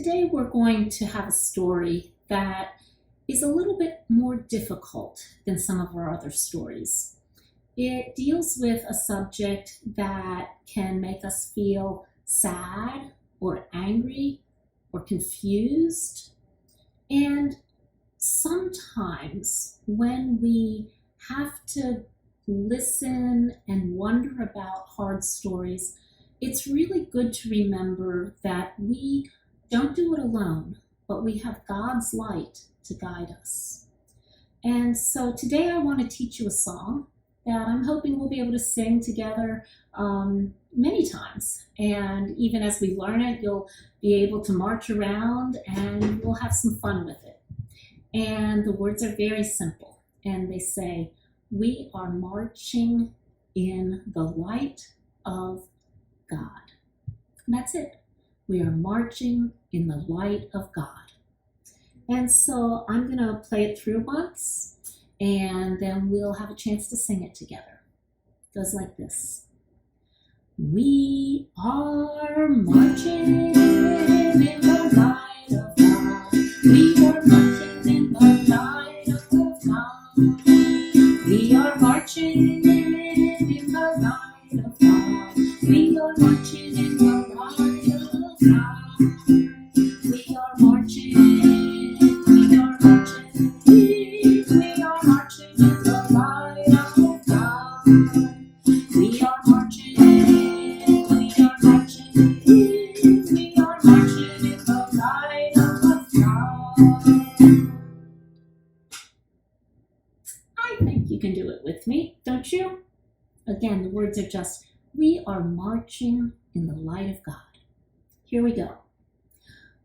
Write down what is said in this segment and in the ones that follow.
Today we're going to have a story that is a little bit more difficult than some of our other stories. It deals with a subject that can make us feel sad or angry or confused. And sometimes when we have to listen and wonder about hard stories, it's really good to remember that we don't do it alone, but we have God's light to guide us. And so today I want to teach you a song that I'm hoping we'll be able to sing together many times. And even as we learn it, you'll be able to march around and we'll have some fun with it. And the words are very simple. And they say, "We are marching in the light of God." And that's it. We are marching in the light of God. And so I'm going to play it through once, and then we'll have a chance to sing it together. It goes like this. We are marching in the light of God. We are marching in the light of God. We are marching in the light of God. We are marching in the light of God. We are marching, we are marching, we are marching in the light of God. We are marching, we are marching, we are marching in the light of God. I think you can do it with me, don't you? Again, the words are just, we are marching in the light of God. Here we go.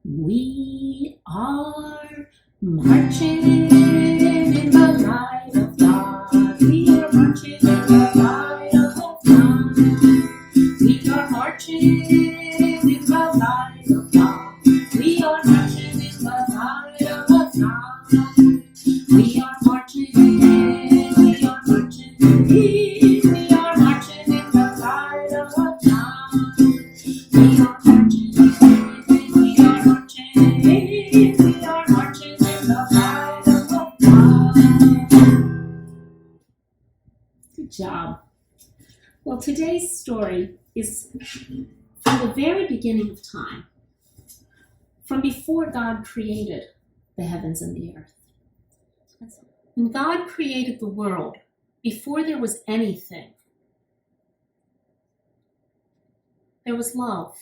We are marching in the light of God. We are marching in the light of God. We are marching in the light of God. We are marching in the light of God. We are marching, we are marching, we are marching in the light of God. We are marching, we are marching, we are marching in the light of God. Good job. Well, today's story is from the very beginning of time, from before God created the heavens and the earth. When God created the world, before there was anything, there was love.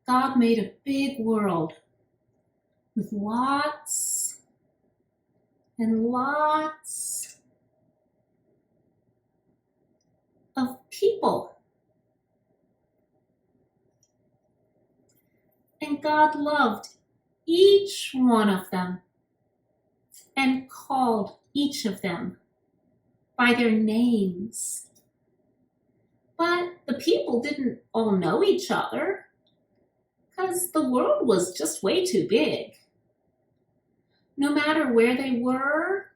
God made a big world with lots and lots of people. And God loved each one of them and called each of them by their names. But the people didn't all know each other because the world was just way too big. No matter where they were,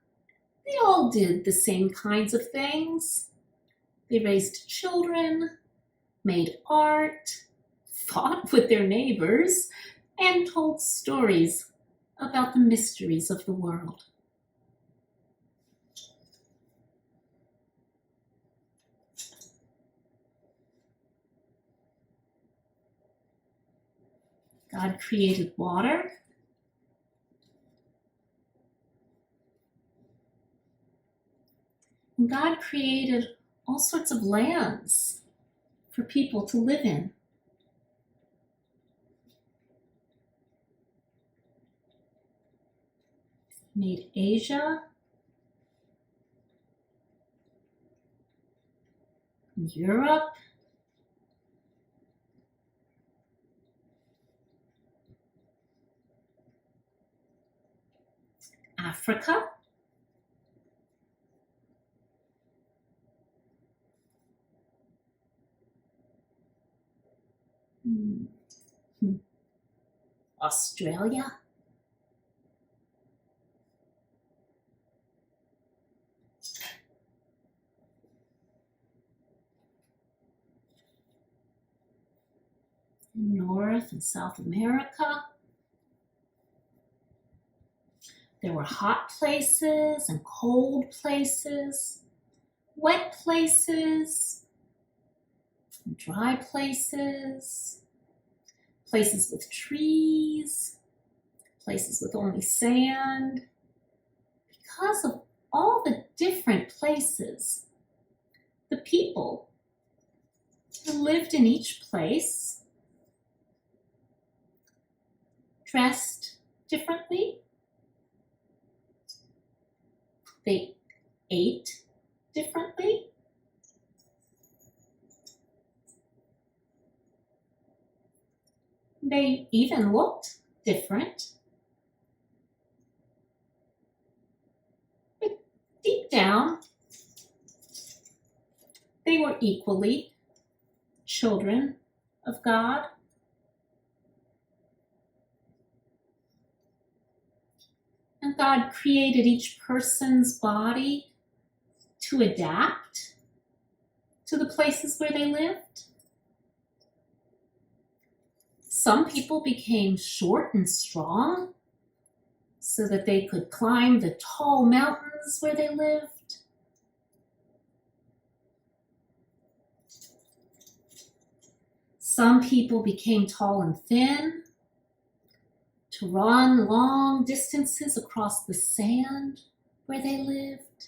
they all did the same kinds of things. They raised children, made art, fought with their neighbors, and told stories about the mysteries of the world. God created water. And God created all sorts of lands for people to live in. He made Asia, Europe, Africa, Australia, North and South America. There were hot places and cold places, wet places, and dry places, places with trees, places with only sand. Because of all the different places, the people who lived in each place dressed differently. They ate differently. They even looked different. But deep down, they were equally children of God. And God created each person's body to adapt to the places where they lived. Some people became short and strong so that they could climb the tall mountains where they lived. Some people became tall and thin to run long distances across the sand where they lived.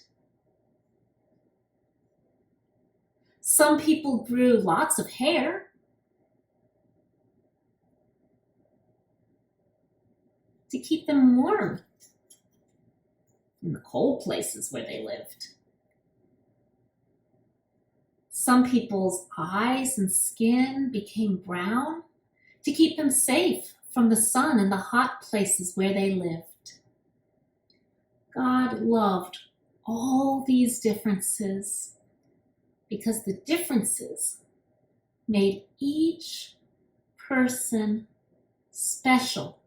Some people grew lots of hair to keep them warm in the cold places where they lived. Some people's eyes and skin became brown to keep them safe from the sun in the hot places where they lived. God loved all these differences because the differences made each person special.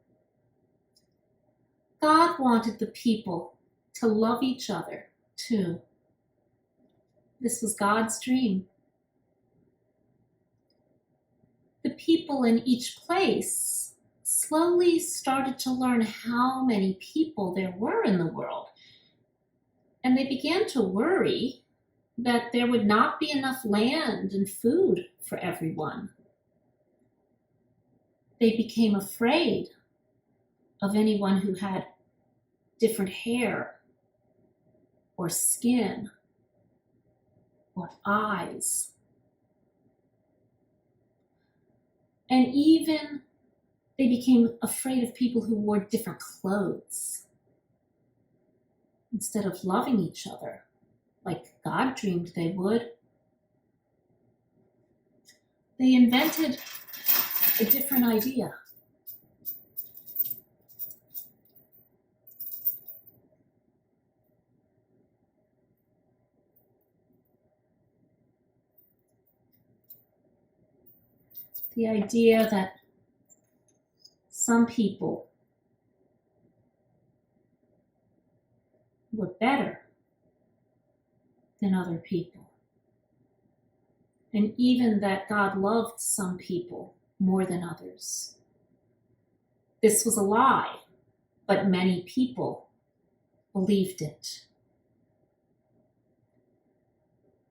God wanted the people to love each other too. This was God's dream. The people in each place slowly started to learn how many people there were in the world. And they began to worry that there would not be enough land and food for everyone. They became afraid of anyone who had different hair or skin or eyes. And even they became afraid of people who wore different clothes. Instead of loving each other like God dreamed they would, they invented a different idea. The idea that some people were better than other people. And even that God loved some people more than others. This was a lie, but many people believed it.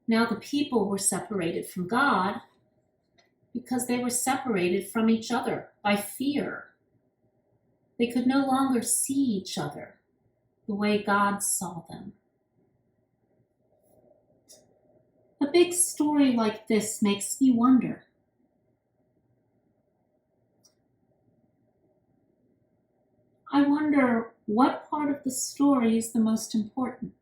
Now the people were separated from God because they were separated from each other by fear. They could no longer see each other the way God saw them. A big story like this makes me wonder. I wonder what part of the story is the most important.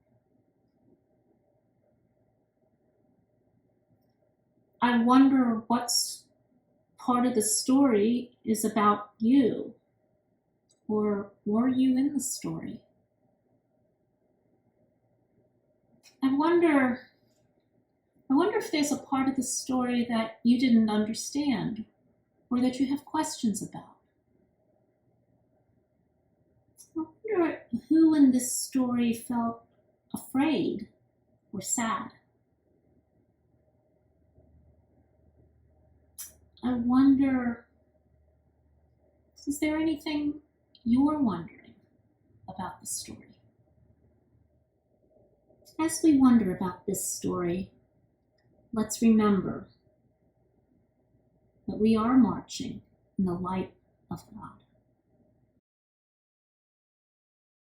I wonder what part of the story is about you, or were you in the story? I wonder if there's a part of the story that you didn't understand or that you have questions about. I wonder who in this story felt afraid or sad. I wonder Is there anything you're wondering about the story? As we wonder about this story, let's remember that we are marching in the light of God.